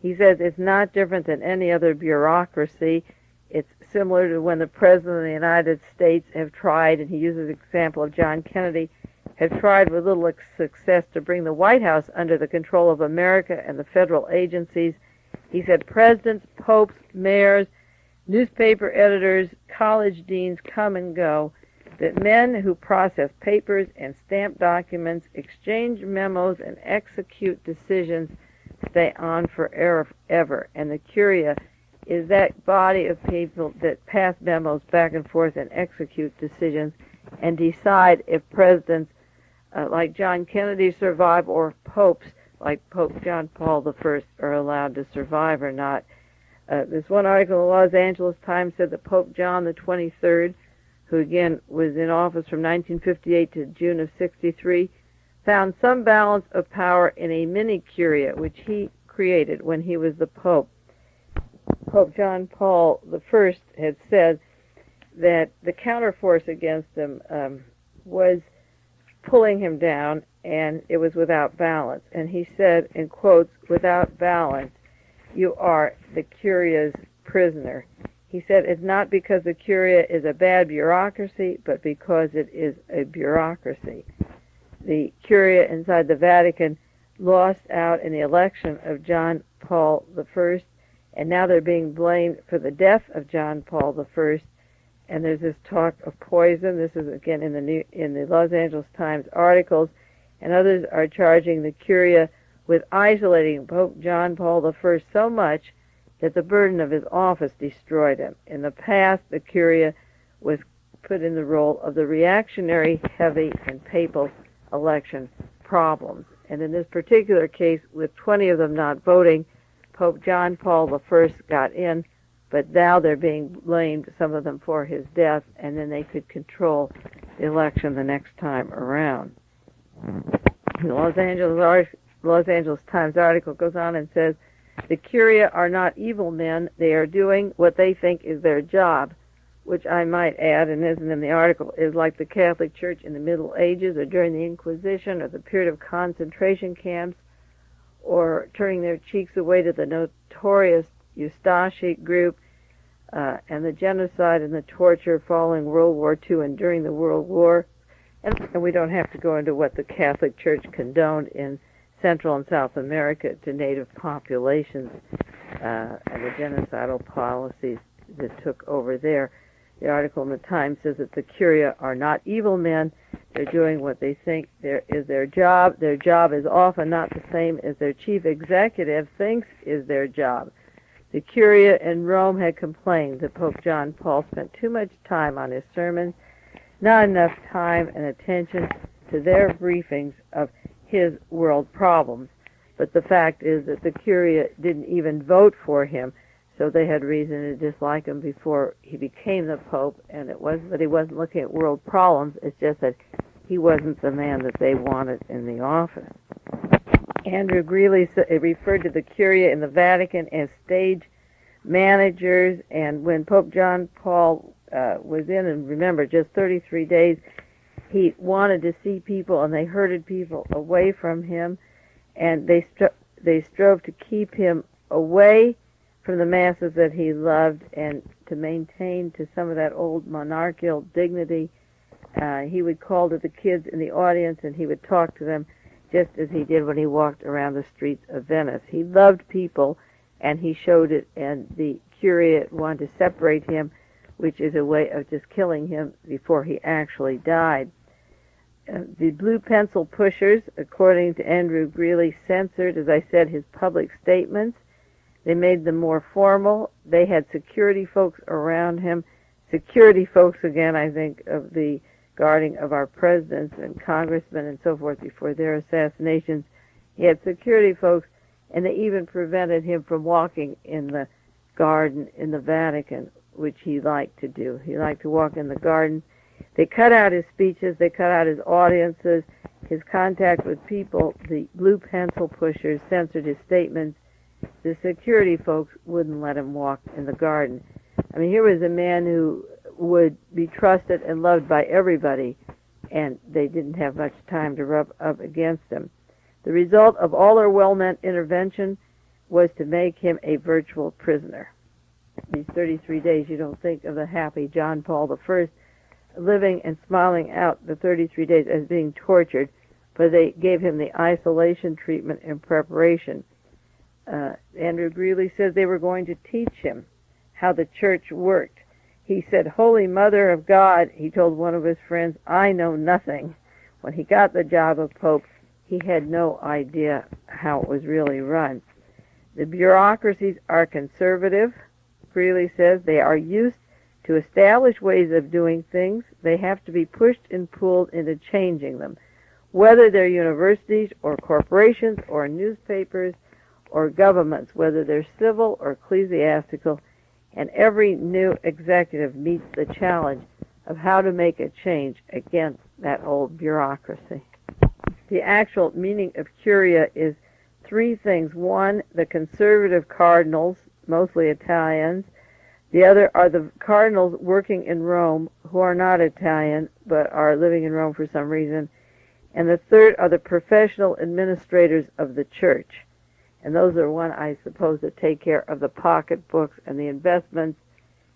He says it's not different than any other bureaucracy. It's similar to when the President of the United States have tried, and he uses the example of John Kennedy, have tried with little success to bring the White House under the control of America and the federal agencies. He said presidents, popes, mayors, newspaper editors, college deans come and go, that men who process papers and stamp documents, exchange memos, and execute decisions stay on forever. And the Curia is that body of people that pass memos back and forth and execute decisions and decide if presidents like John Kennedy survive or popes like Pope John Paul I are allowed to survive or not. This one article in the Los Angeles Times said that Pope John the 23rd, who again was in office from 1958 to June of 63, found some balance of power in a mini-curia which he created when he was the Pope. Pope John Paul I had said that the counterforce against him was pulling him down, and it was without balance. And he said, in quotes, without balance, you are the Curia's prisoner. He said it's not because the Curia is a bad bureaucracy, but because it is a bureaucracy. The Curia inside the Vatican lost out in the election of John Paul I, and now they're being blamed for the death of John Paul I. And there's this talk of poison. This is again in the Los Angeles Times articles, and others are charging the Curia with isolating Pope John Paul I so much that the burden of his office destroyed him. In the past, the Curia was put in the role of the reactionary, heavy, and papal election problems. And in this particular case, with 20 of them not voting, Pope John Paul I got in, but now they're being blamed, some of them, for his death, and then they could control the election the next time around. The Los Angeles Times article goes on and says, the Curia are not evil men. They are doing what they think is their job, which I might add, and isn't in the article, is like the Catholic Church in the Middle Ages or during the Inquisition or the period of concentration camps, or turning their cheeks away to the notorious Ustashi group and the genocide and the torture following World War II and during the World War. And we don't have to go into what the Catholic Church condoned in Central and South America to native populations and the genocidal policies that took over there. The article in the Times says that the Curia are not evil men. They're doing what they think is their job. Their job is often not the same as their chief executive thinks is their job. The Curia in Rome had complained that Pope John Paul spent too much time on his sermons, not enough time and attention to their briefings of his world problems. But the fact is that the Curia didn't even vote for him, so they had reason to dislike him before he became the Pope, and it wasn't that he wasn't looking at world problems, it's just that he wasn't the man that they wanted in the office. Andrew Greeley referred to the Curia in the Vatican as stage managers, and when Pope John Paul was in, and remember, just 33 days, he wanted to see people, and they herded people away from him, and they strove to keep him away from the masses that he loved and to maintain to some of that old monarchical dignity. He would call to the kids in the audience, and he would talk to them just as he did when he walked around the streets of Venice. He loved people, and he showed it, and the Curia wanted to separate him, which is a way of just killing him before he actually died. The blue pencil pushers, according to Andrew Greeley, censored, as I said, his public statements. They made them more formal. They had security folks around him. Security folks, again, I think, of the guarding of our presidents and congressmen and so forth before their assassinations. He had security folks, and they even prevented him from walking in the garden in the Vatican, which he liked to do. He liked to walk in the gardens. They cut out his speeches. They cut out his audiences, his contact with people. The blue pencil pushers censored his statements. The security folks wouldn't let him walk in the garden. I mean, here was a man who would be trusted and loved by everybody, and they didn't have much time to rub up against him. The result of all their well-meant intervention was to make him a virtual prisoner. These 33 days, you don't think of the happy John Paul I living and smiling out the 33 days as being tortured, but they gave him the isolation treatment in preparation. Andrew Greeley says they were going to teach him how the church worked. He said, "Holy Mother of God," he told one of his friends, "I know nothing." When he got the job of Pope, he had no idea how it was really run. The bureaucracies are conservative, Greeley says. They are used to established ways of doing things. They have to be pushed and pulled into changing them, whether they're universities or corporations or newspapers or governments, whether they're civil or ecclesiastical. And every new executive meets the challenge of how to make a change against that old bureaucracy. The actual meaning of Curia is three things. One, the conservative cardinals, mostly Italians. The other are the cardinals working in Rome who are not Italian but are living in Rome for some reason. And the third are the professional administrators of the church. And those are one, I suppose, that take care of the pocketbooks and the investments.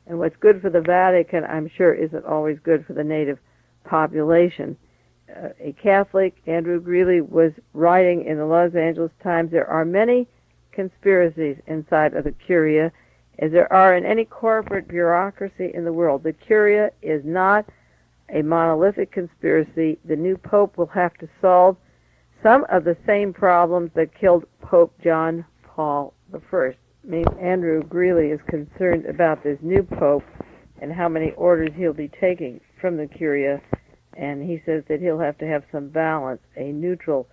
And what's good for the Vatican, I'm sure, isn't always good for the native population. A Catholic, Andrew Greeley, was writing in the Los Angeles Times, there are many conspiracies inside of the Curia, as there are in any corporate bureaucracy in the world. The Curia is not a monolithic conspiracy. The new pope will have to solve some of the same problems that killed Pope John Paul I. Andrew Greeley is concerned about this new pope and how many orders he'll be taking from the Curia, and he says that he'll have to have some balance, a neutral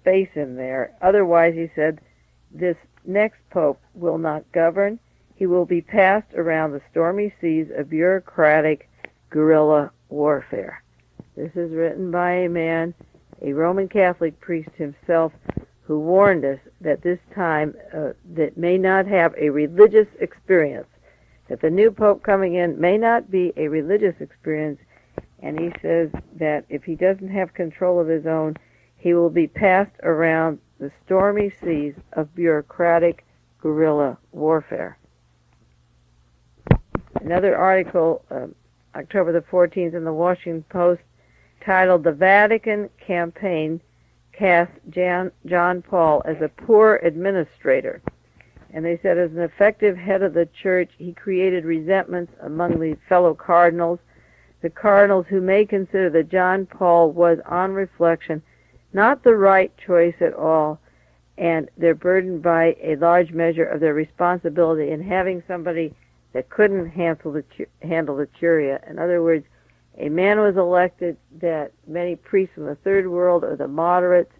space in there. Otherwise, he said, this next pope will not govern. He will be passed around the stormy seas of bureaucratic guerrilla warfare. This is written by a man, a Roman Catholic priest himself, who warned us that this time that may not have a religious experience, that the new pope coming in may not be a religious experience, and he says that if he doesn't have control of his own, he will be passed around the stormy seas of bureaucratic guerrilla warfare. Another article, October the 14th in the Washington Post, titled "The Vatican Campaign Cast John Paul as a Poor Administrator." And they said, as an effective head of the church, he created resentments among the fellow cardinals, the cardinals who may consider that John Paul was, on reflection, not the right choice at all, and they're burdened by a large measure of their responsibility in having somebody that couldn't handle the Curia. In other words, a man was elected that many priests from the Third World or the moderates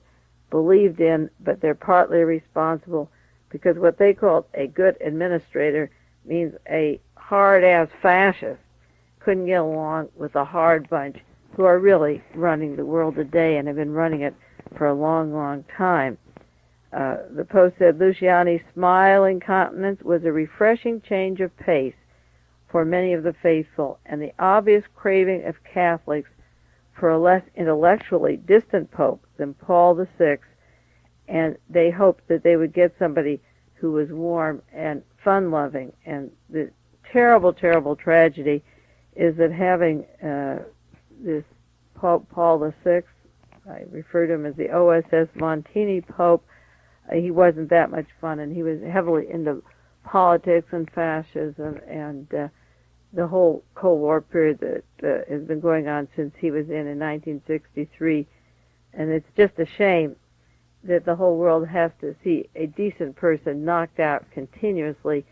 believed in, but they're partly responsible because what they called a good administrator means a hard-ass fascist couldn't get along with a hard bunch who are really running the world today and have been running it for a long, long time. The Post said Luciani's smiling countenance was a refreshing change of pace for many of the faithful, and the obvious craving of Catholics for a less intellectually distant pope than Paul VI, and they hoped that they would get somebody who was warm and fun-loving. And the terrible, terrible tragedy is that having this Pope Paul VI, I refer to him as the OSS Montini Pope, he wasn't that much fun, and he was heavily into politics and fascism and the whole Cold War period that has been going on since he was in 1963. And it's just a shame that the whole world has to see a decent person knocked out continuously.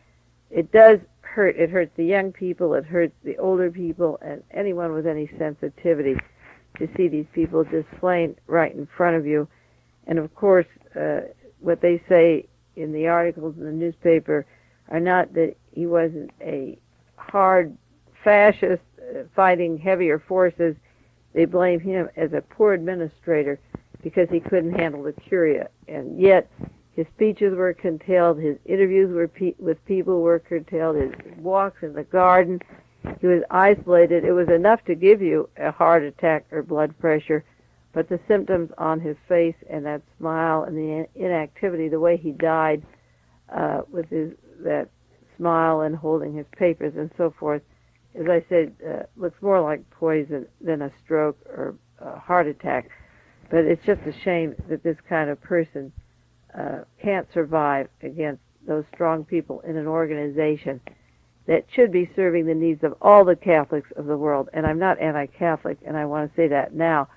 It does hurt. It hurts the young people, it hurts the older people, and anyone with any sensitivity to see these people just slain right in front of you. And of course, what they say in the articles in the newspaper are not that he wasn't a hard fascist fighting heavier forces. They blame him as a poor administrator because he couldn't handle the curia. And yet his speeches were curtailed, his interviews with people were curtailed, his walks in the garden. He was isolated. It was enough to give you a heart attack or blood pressure, but the symptoms on his face and that smile and the inactivity, the way he died with that smile and holding his papers and so forth, as I said, looks more like poison than a stroke or a heart attack. But it's just a shame that this kind of person can't survive against those strong people in an organization that should be serving the needs of all the Catholics of the world. And I'm not anti-Catholic, and I want to say that now.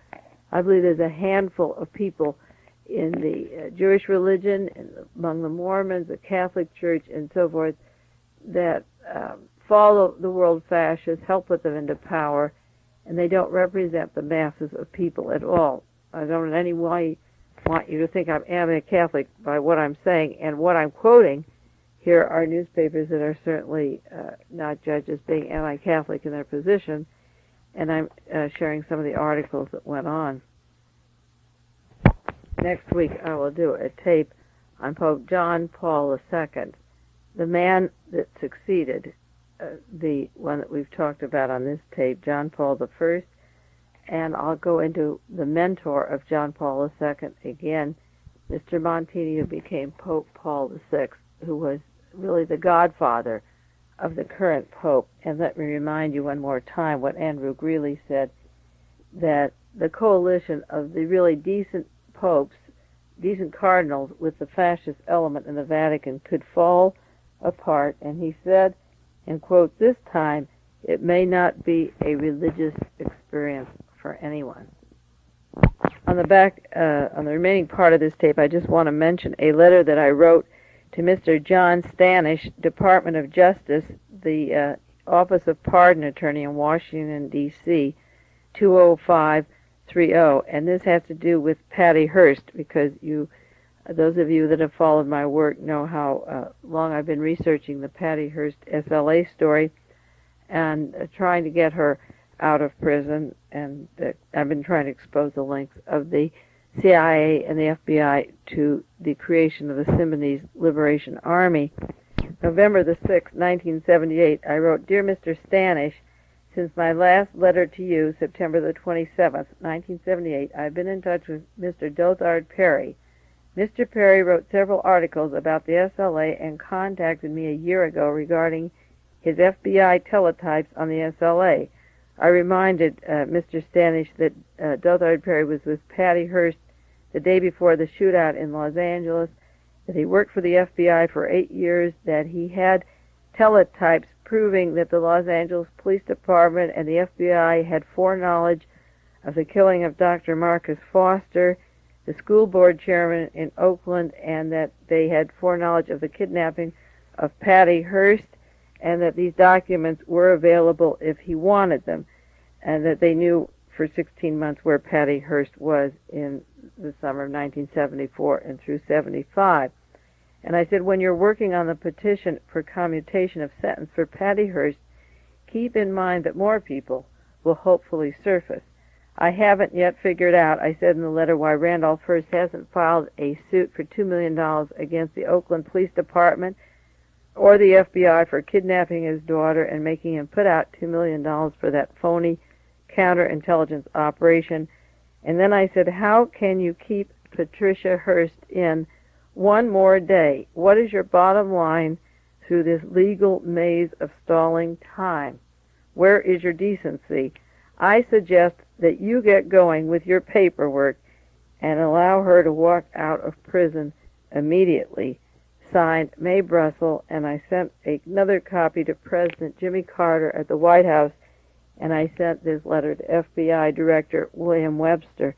I believe there's a handful of people in the Jewish religion, among the Mormons, the Catholic Church, and so forth, that follow the world fascists, help put them into power, and they don't represent the masses of people at all. I don't in any way want you to think I'm anti-Catholic by what I'm saying, and what I'm quoting here are newspapers that are certainly not judged as being anti-Catholic in their position, and I'm sharing some of the articles that went on. Next week I will do a tape on Pope John Paul II, the man that succeeded the one that we've talked about on this tape, John Paul I, and I'll go into the mentor of John Paul II again, Mr. Montini, who became Pope Paul VI, who was really the godfather of the current Pope. And let me remind you one more time what Andrew Greeley said, that the coalition of the really decent popes, decent cardinals with the fascist element in the Vatican could fall apart, and he said, and quote, "This time it may not be a religious experience for anyone." On the back, on the remaining part of this tape, I just want to mention a letter that I wrote to Mr. John Stanish, Department of Justice, the Office of Pardon Attorney in Washington, D.C., 20530, and this has to do with Patty Hearst, because those of you that have followed my work know how long I've been researching the Patty Hearst SLA story and trying to get her out of prison, and I've been trying to expose the links of the CIA and the FBI to the creation of the Symbionese Liberation Army. November the 6th, 1978, I wrote, "Dear Mr. Stanish, since my last letter to you, September the 27th, 1978, I've been in touch with Mr. Dothard Perry. Mr. Perry wrote several articles about the SLA and contacted me a year ago regarding his FBI teletypes on the SLA. I reminded Mr. Stanish that Dothard Perry was with Patty Hearst the day before the shootout in Los Angeles, that he worked for the FBI for 8 years, that he had teletypes proving that the Los Angeles Police Department and the FBI had foreknowledge of the killing of Dr. Marcus Foster, the school board chairman in Oakland, and that they had foreknowledge of the kidnapping of Patty Hearst, and that these documents were available if he wanted them, and that they knew for 16 months where Patty Hearst was in the summer of 1974 and through 75. And I said, when you're working on the petition for commutation of sentence for Patty Hearst, keep in mind that more people will hopefully surface. I haven't yet figured out, I said in the letter, why Randolph Hearst hasn't filed a suit for $2 million against the Oakland Police Department or the FBI for kidnapping his daughter and making him put out $2 million for that phony counterintelligence operation. And then I said, how can you keep Patricia Hearst in one more day? What is your bottom line through this legal maze of stalling time? Where is your decency? I suggest that you get going with your paperwork and allow her to walk out of prison immediately. Signed, Mae Brussell, and I sent another copy to President Jimmy Carter at the White House, and I sent this letter to FBI Director William Webster.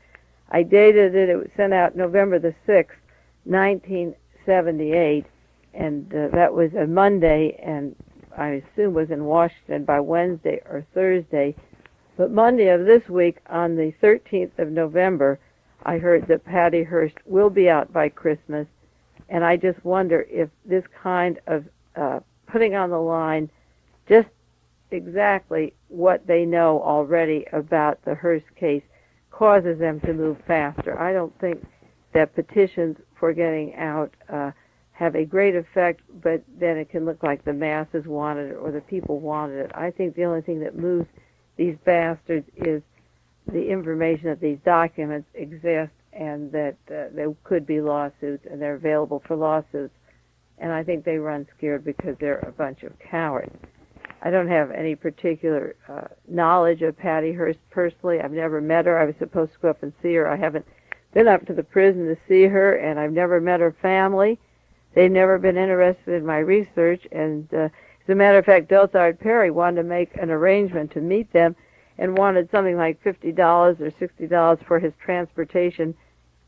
I dated it. It was sent out November the 6th, 1978, and that was a Monday, and I assume was in Washington by Wednesday or Thursday. But Monday of this week, on the 13th of November, I heard that Patty Hearst will be out by Christmas, and I just wonder if this kind of putting on the line just exactly what they know already about the Hearst case causes them to move faster. I don't think that petitions for getting out have a great effect, but then it can look like the masses wanted it or the people wanted it. I think the only thing that moves these bastards is the information that these documents exist and that there could be lawsuits and they're available for lawsuits. And I think they run scared because they're a bunch of cowards. I don't have any particular knowledge of Patty Hearst personally. I've never met her. I was supposed to go up and see her. I haven't been up to the prison to see her, and I've never met her family. They've never been interested in my research, and as a matter of fact, Delthard Perry wanted to make an arrangement to meet them and wanted something like $50 or $60 for his transportation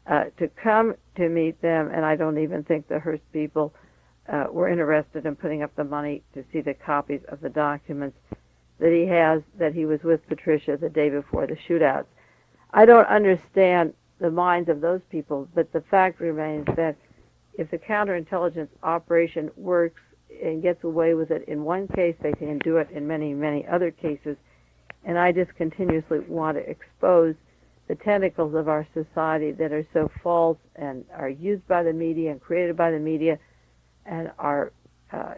to come to meet them, and I don't even think the Hearst people were interested in putting up the money to see the copies of the documents that he has, that he was with Patricia the day before the shootouts. I don't understand the minds of those people, but the fact remains that if the counterintelligence operation works and gets away with it in one case, they can do it in many, many other cases. And I just continuously want to expose the tentacles of our society that are so false and are used by the media and created by the media and are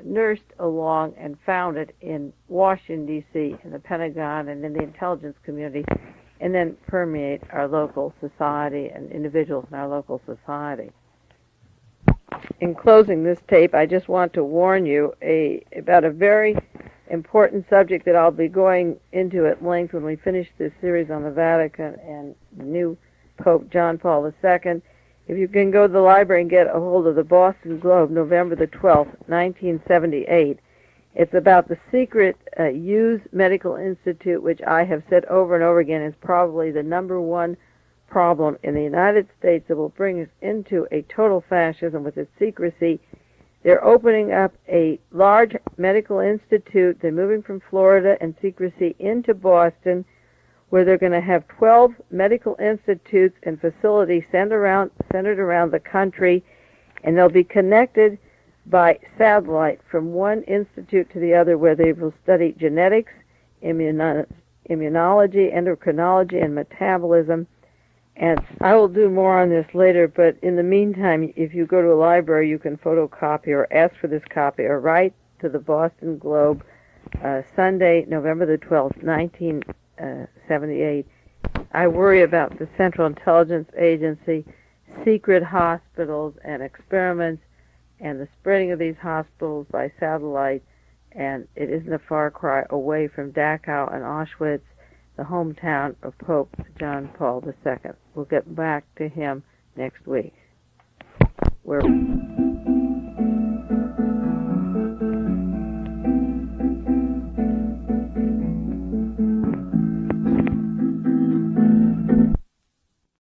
nursed along and founded in Washington, D.C., in the Pentagon and in the intelligence community, and then permeate our local society and individuals in our local society. In closing this tape, I just want to warn you about a very important subject that I'll be going into at length when we finish this series on the Vatican and the new Pope John Paul II. If you can go to the library and get a hold of the Boston Globe, November the 12th, 1978, it's about the secret Hughes Medical Institute, which I have said over and over again is probably the number one problem in the United States that will bring us into a total fascism with its secrecy. They're opening up a large medical institute. They're moving from Florida and secrecy into Boston, where they're going to have 12 medical institutes and facilities centered around the country, and they'll be connected by satellite from one institute to the other, where they will study genetics, immunology, endocrinology, and metabolism. And I will do more on this later, but in the meantime, if you go to a library, you can photocopy or ask for this copy or write to the Boston Globe, Sunday, November the 12th, 1978. I worry about the Central Intelligence Agency, secret hospitals and experiments, and the spreading of these hospitals by satellite, and it isn't a far cry away from Dachau and Auschwitz, the hometown of Pope John Paul II. We'll get back to him next week.